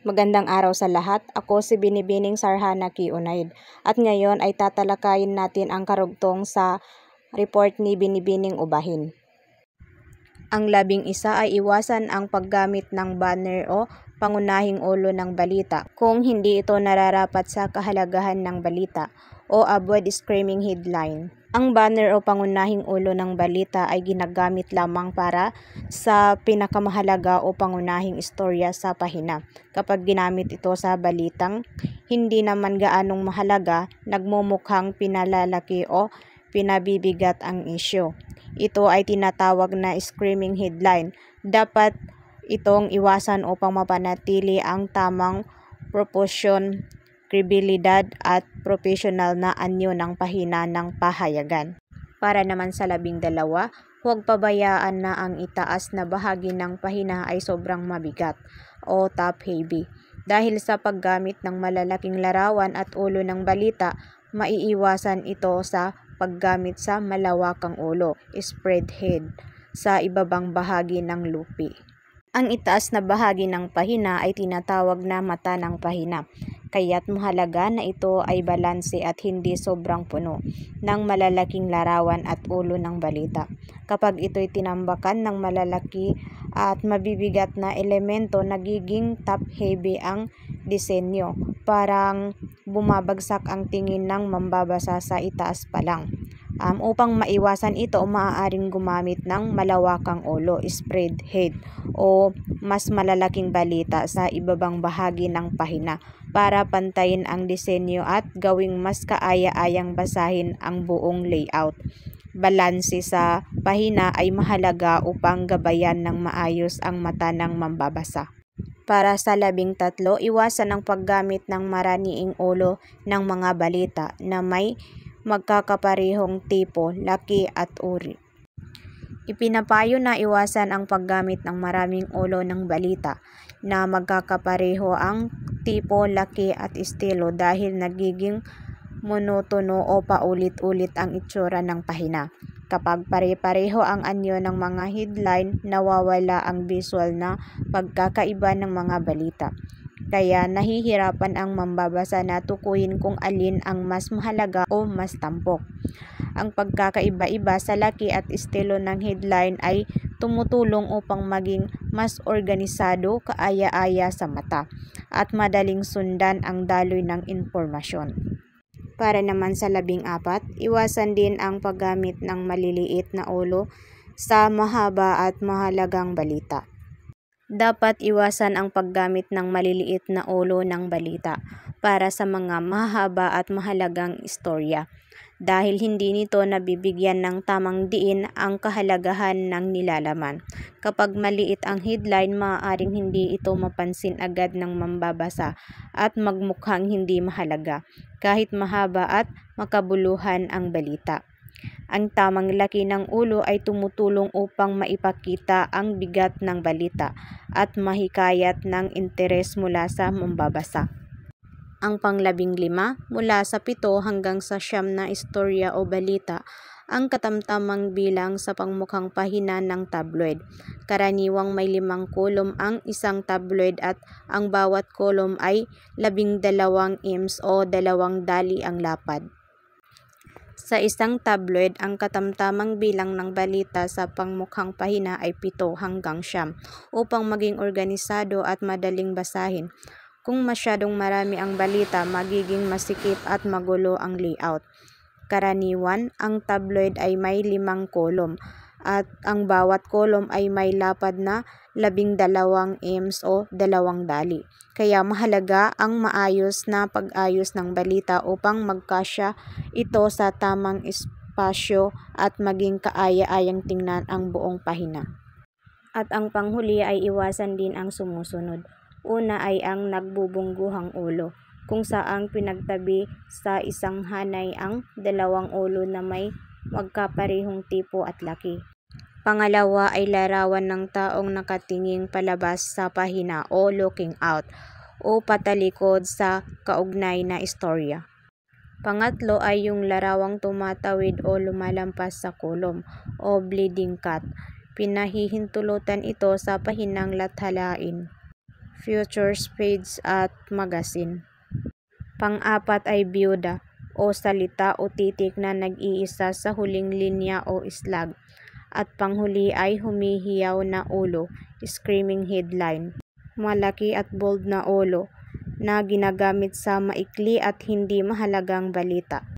Magandang araw sa lahat. Ako si Binibining Sarhana Kiunaid. At ngayon ay tatalakayin natin ang karugtong sa report ni Binibining Ubahin. Ang 11 ay iwasan ang paggamit ng banner o pangunahing ulo ng balita kung hindi ito nararapat sa kahalagahan ng balita o avoid screaming headline. Ang banner o pangunahing ulo ng balita ay ginagamit lamang para sa pinakamahalaga o pangunahing istorya sa pahina. Kapag ginamit ito sa balitang hindi naman gaanong mahalaga, nagmumukhang pinalalaki o pinabibigat ang isyu. Ito ay tinatawag na screaming headline. Dapat itong iwasan upang mapanatili ang tamang proportion, kredibilidad at professional na anyo ng pahina ng pahayagan. Para naman sa 12, huwag pabayaan na ang itaas na bahagi ng pahina ay sobrang mabigat o top-heavy. Dahil sa paggamit ng malalaking larawan at ulo ng balita, maiiwasan ito sa paggamit sa malawakang ulo, spread head, sa ibabang bahagi ng lupi. Ang itaas na bahagi ng pahina ay tinatawag na mata ng pahina, kaya't mahalaga na ito ay balanse at hindi sobrang puno ng malalaking larawan at ulo ng balita. Kapag ito'y tinambakan ng malalaki at mabibigat na elemento, nagiging top-heavy ang disenyo. Parang bumabagsak ang tingin ng mambabasa sa itaas pa lang. Upang maiwasan ito, maaaring gumamit ng malawakang ulo, spread head, o mas malalaking balita sa ibabang bahagi ng pahina para pantayin ang disenyo at gawing mas kaaya-ayang basahin ang buong layout. Balanse sa pahina ay mahalaga upang gabayan ng maayos ang mata ng mambabasa. Para sa 13, iwasan ang paggamit ng maraniing ulo ng mga balita na may magkakaparehong tipo, laki at uri. Ipinapayo na iwasan ang paggamit ng maraming ulo ng balita na magkakapareho ang tipo, laki at estilo dahil nagiging monotono o paulit-ulit ang itsura ng pahina. Kapag pare-pareho ang anyo ng mga headline, nawawala ang visual na pagkakaiba ng mga balita. Kaya nahihirapan ang mambabasa na tukuyin kung alin ang mas mahalaga o mas tampok. Ang pagkakaiba-iba sa laki at estilo ng headline ay tumutulong upang maging mas organisado, kaaya-aya sa mata, at madaling sundan ang daloy ng impormasyon. Para naman sa 14, iwasan din ang paggamit ng maliliit na ulo sa mahaba at mahalagang balita. Dapat iwasan ang paggamit ng maliliit na ulo ng balita para sa mga mahaba at mahalagang istorya dahil hindi nito nabibigyan ng tamang diin ang kahalagahan ng nilalaman. Kapag maliit ang headline, maaaring hindi ito mapansin agad ng mambabasa at magmukhang hindi mahalaga kahit mahaba at makabuluhan ang balita. Ang tamang laki ng ulo ay tumutulong upang maipakita ang bigat ng balita at mahikayat ng interes mula sa mambabasa. Ang pang-15, mula sa 7 hanggang sa 9 na istorya o balita, ang katamtamang bilang sa pangmukhang pahina ng tabloid. Karaniwang may 5 kolom ang isang tabloid at ang bawat kolom ay 12 ems o 2 dali ang lapad. Sa isang tabloid, ang katamtamang bilang ng balita sa pangmukhang pahina ay 7 hanggang 9 upang maging organisado at madaling basahin. Kung masyadong marami ang balita, magiging masikip at magulo ang layout. Karaniwan, ang tabloid ay may 5 kolom at ang bawat kolom ay may lapad na 12 ems o 2 dali. Kaya mahalaga ang maayos na pag-ayos ng balita upang magkasya ito sa tamang espasyo at maging kaaya-ayang tingnan ang buong pahina. At ang panghuli ay iwasan din ang sumusunod. Una ay ang nagbubungguhang ulo, kung saang pinagtabi sa isang hanay ang 2 ulo na may magkaparehong tipo at laki. Pangalawa ay larawan ng taong nakatinging palabas sa pahina o looking out o patalikod sa kaugnay na istorya. Pangatlo ay yung larawang tumatawid o lumalampas sa kolom o bleeding cut. Pinahihintulutan ito sa pahinang lathalain. futures page at magazine. Pang-apat ay byuda o salita o titik na nag-iisa sa huling linya o slag. At panghuli ay humihiyaw na ulo, screaming headline. Malaki at bold na ulo na ginagamit sa maikli at hindi mahalagang balita.